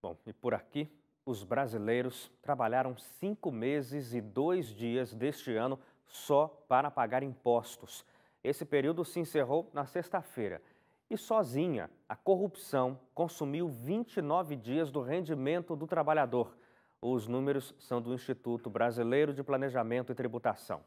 Bom, e por aqui, os brasileiros trabalharam 5 meses e 2 dias deste ano só para pagar impostos. Esse período se encerrou na sexta-feira. E sozinha, a corrupção consumiu 29 dias do rendimento do trabalhador. Os números são do Instituto Brasileiro de Planejamento e Tributação.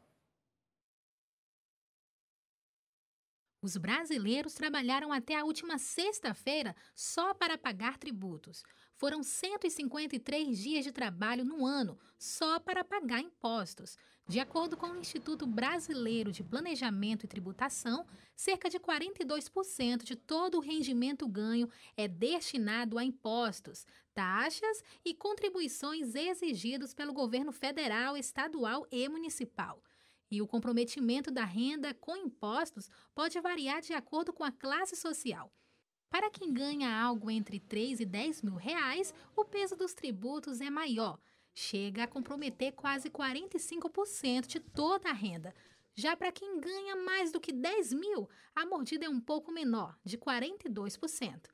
Os brasileiros trabalharam até a última sexta-feira só para pagar tributos. Foram 153 dias de trabalho no ano só para pagar impostos. De acordo com o Instituto Brasileiro de Planejamento e Tributação, cerca de 42% de todo o rendimento ganho é destinado a impostos, taxas e contribuições exigidos pelo governo federal, estadual e municipal. E o comprometimento da renda com impostos pode variar de acordo com a classe social. Para quem ganha algo entre 3 e 10 mil reais, o peso dos tributos é maior. Chega a comprometer quase 45% de toda a renda. Já para quem ganha mais do que 10 mil, a mordida é um pouco menor, de 42%.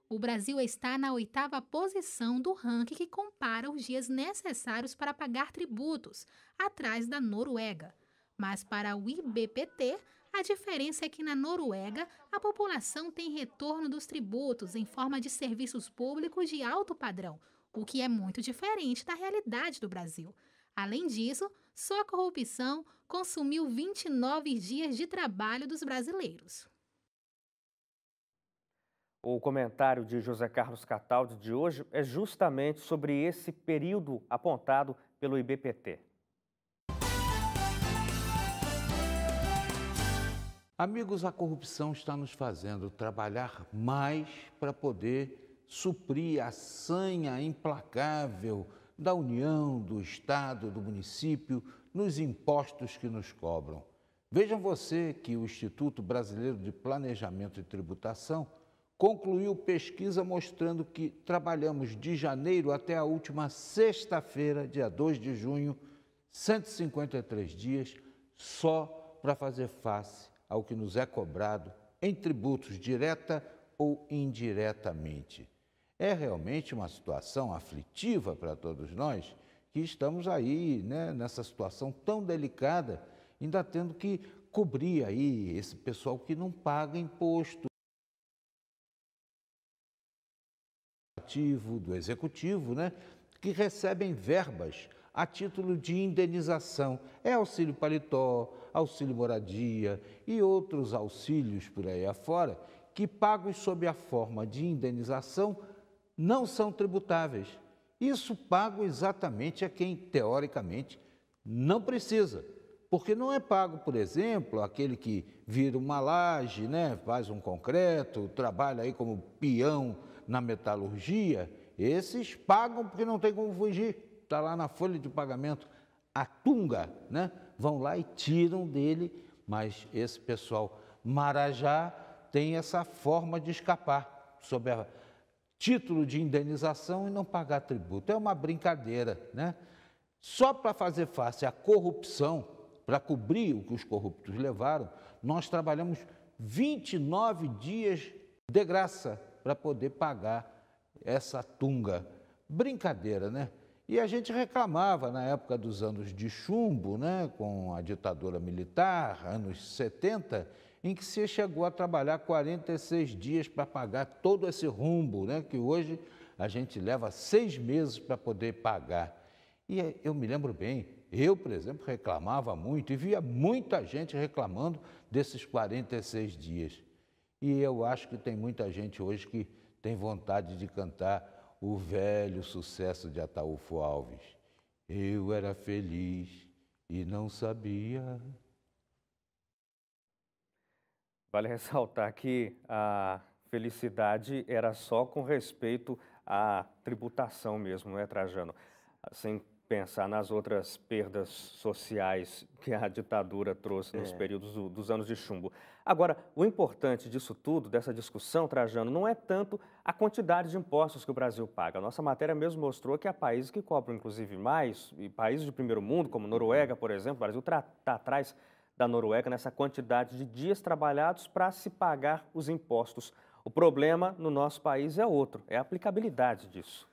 O Brasil está na 8ª posição do ranking que compara os dias necessários para pagar tributos, atrás da Noruega. Mas para o IBPT, a diferença é que na Noruega, a população tem retorno dos tributos em forma de serviços públicos de alto padrão, o que é muito diferente da realidade do Brasil. Além disso, só a corrupção consumiu 29 dias de trabalho dos brasileiros. O comentário de José Carlos Cataldi de hoje é justamente sobre esse período apontado pelo IBPT. Amigos, a corrupção está nos fazendo trabalhar mais para poder suprir a sanha implacável da União, do Estado, do município, nos impostos que nos cobram. Veja você que o Instituto Brasileiro de Planejamento e Tributação concluiu pesquisa mostrando que trabalhamos de janeiro até a última sexta-feira, dia 2 de junho, 153 dias, só para fazer face ao que nos é cobrado em tributos direta ou indiretamente. É realmente uma situação aflitiva para todos nós, que estamos aí, nessa situação tão delicada, ainda tendo que cobrir aí esse pessoal que não paga imposto do executivo, que recebem verbas a título de indenização. É auxílio paletó, auxílio moradia e outros auxílios por aí afora, que pagos sob a forma de indenização não são tributáveis. Isso pago exatamente a quem, teoricamente, não precisa, porque não é pago, por exemplo, aquele que vira uma laje, faz um concreto, trabalha aí como peão na metalurgia. Esses pagam porque não tem como fugir. Está lá na folha de pagamento, a tunga, vão lá e tiram dele, mas esse pessoal marajá tem essa forma de escapar, sob a título de indenização e não pagar tributo. É uma brincadeira, Só para fazer face à corrupção, para cobrir o que os corruptos levaram, nós trabalhamos 29 dias de graça para poder pagar essa tunga. Brincadeira, E a gente reclamava na época dos anos de chumbo, com a ditadura militar, anos 70, em que se chegou a trabalhar 46 dias para pagar todo esse rumbo, que hoje a gente leva 6 meses para poder pagar. E eu me lembro bem, eu, por exemplo, reclamava muito e via muita gente reclamando desses 46 dias. E eu acho que tem muita gente hoje que tem vontade de cantar o velho sucesso de Ataúfo Alves. Eu era feliz e não sabia. Vale ressaltar que a felicidade era só com respeito à tributação mesmo, não é, Trajano? Sem pensar nas outras perdas sociais que a ditadura trouxe nos períodos dos anos de chumbo. Agora, o importante disso tudo, dessa discussão, Trajano, não é tanto a quantidade de impostos que o Brasil paga. A nossa matéria mesmo mostrou que há países que cobram, inclusive, mais, e países de primeiro mundo, como Noruega, por exemplo. O Brasil está atrás da Noruega nessa quantidade de dias trabalhados para se pagar os impostos. O problema no nosso país é outro, é a aplicabilidade disso.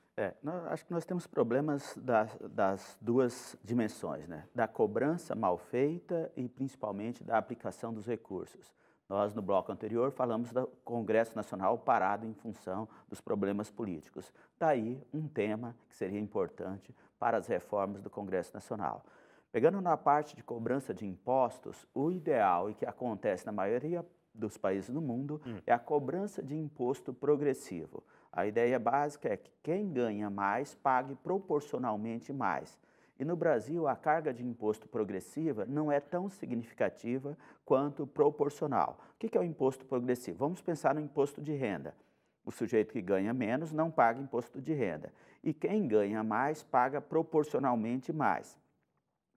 Acho que nós temos problemas das duas dimensões, né? Da cobrança mal feita e principalmente da aplicação dos recursos. Nós, no bloco anterior, falamos do Congresso Nacional parado em função dos problemas políticos. Daí, um tema que seria importante para as reformas do Congresso Nacional. Pegando na parte de cobrança de impostos, o ideal e que acontece na maioria dos países do mundo é a cobrança de imposto progressivo. A ideia básica é que quem ganha mais pague proporcionalmente mais. E no Brasil, a carga de imposto progressiva não é tão significativa quanto proporcional. O que é o imposto progressivo? Vamos pensar no imposto de renda. O sujeito que ganha menos não paga imposto de renda. E quem ganha mais paga proporcionalmente mais.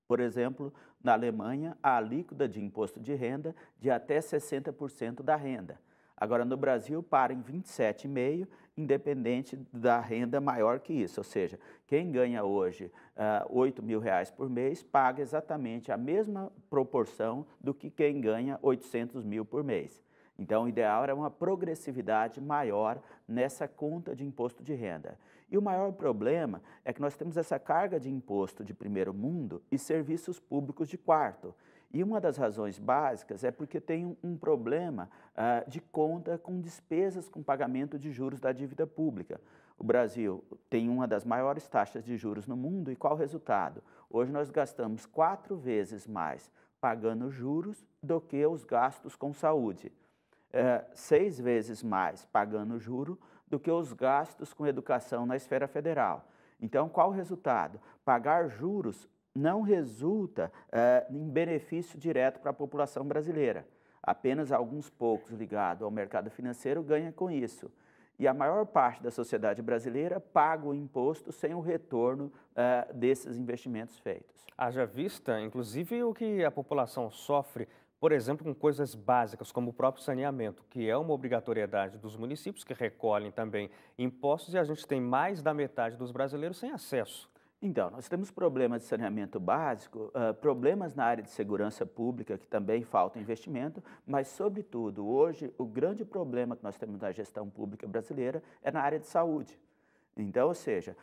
Por exemplo, na Alemanha, a alíquota de imposto de renda de até 60% da renda. Agora, no Brasil, para em 27,5%, independente da renda maior que isso. Ou seja, quem ganha hoje R$8.000 por mês paga exatamente a mesma proporção do que quem ganha 800 mil por mês. Então, o ideal era uma progressividade maior nessa conta de imposto de renda. E o maior problema é que nós temos essa carga de imposto de primeiro mundo e serviços públicos de quarto. E uma das razões básicas é porque tem um problema de conta com despesas com pagamento de juros da dívida pública. O Brasil tem uma das maiores taxas de juros no mundo e qual o resultado? Hoje nós gastamos 4 vezes mais pagando juros do que os gastos com saúde. 6 vezes mais pagando juro do que os gastos com educação na esfera federal. Então, qual o resultado? Pagar juros não resulta em benefício direto para a população brasileira. Apenas alguns poucos ligados ao mercado financeiro ganham com isso. E a maior parte da sociedade brasileira paga o imposto sem o retorno desses investimentos feitos. Haja vista, inclusive, o que a população sofre, por exemplo, com coisas básicas, como o próprio saneamento, que é uma obrigatoriedade dos municípios, que recolhem também impostos, e a gente tem mais da metade dos brasileiros sem acesso. Então, nós temos problemas de saneamento básico, problemas na área de segurança pública, que também falta investimento, mas, sobretudo, hoje, o grande problema que nós temos na gestão pública brasileira é na área de saúde. Então, ou seja,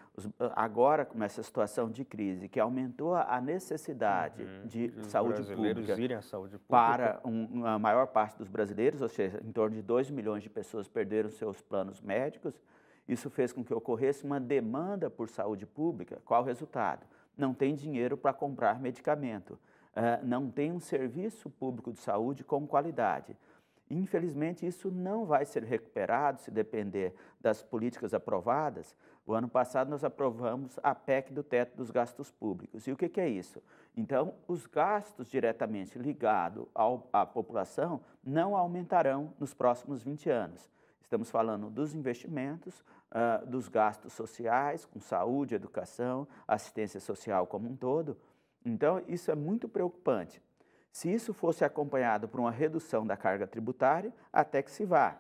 agora com essa situação de crise que aumentou a necessidade de saúde pública, irem à saúde pública para a maior parte dos brasileiros, ou seja, em torno de 2 milhões de pessoas perderam seus planos médicos, isso fez com que ocorresse uma demanda por saúde pública. Qual o resultado? Não tem dinheiro para comprar medicamento, não tem um serviço público de saúde com qualidade. Infelizmente, isso não vai ser recuperado se depender das políticas aprovadas. O ano passado, nós aprovamos a PEC do teto dos gastos públicos. E o que é isso? Então, os gastos diretamente ligados à população não aumentarão nos próximos 20 anos. Estamos falando dos investimentos, dos gastos sociais, com saúde, educação, assistência social como um todo. Então, isso é muito preocupante. Se isso fosse acompanhado por uma redução da carga tributária, até que se vá.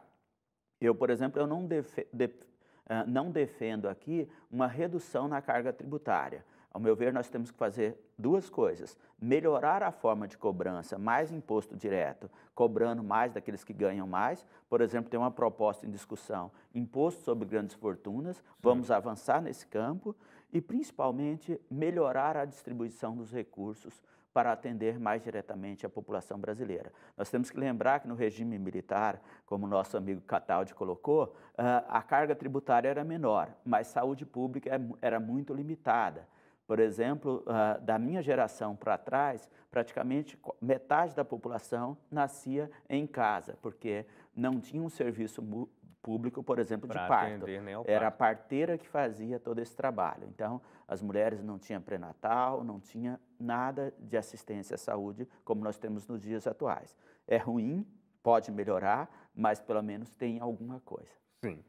Eu, por exemplo, eu não defendo aqui uma redução na carga tributária. Ao meu ver, nós temos que fazer duas coisas. Melhorar a forma de cobrança, mais imposto direto, cobrando mais daqueles que ganham mais. Por exemplo, tem uma proposta em discussão, imposto sobre grandes fortunas. Vamos avançar nesse campo e, principalmente, melhorar a distribuição dos recursos para atender mais diretamente a população brasileira. Nós temos que lembrar que no regime militar, como o nosso amigo Cataldi colocou, a carga tributária era menor, mas saúde pública era muito limitada. Por exemplo, da minha geração para trás, praticamente metade da população nascia em casa, porque não tinha um serviço público, por exemplo, de parto. Era a parteira que fazia todo esse trabalho. Então, as mulheres não tinham pré-natal, não tinha nada de assistência à saúde como nós temos nos dias atuais. É ruim, pode melhorar, mas pelo menos tem alguma coisa. Sim.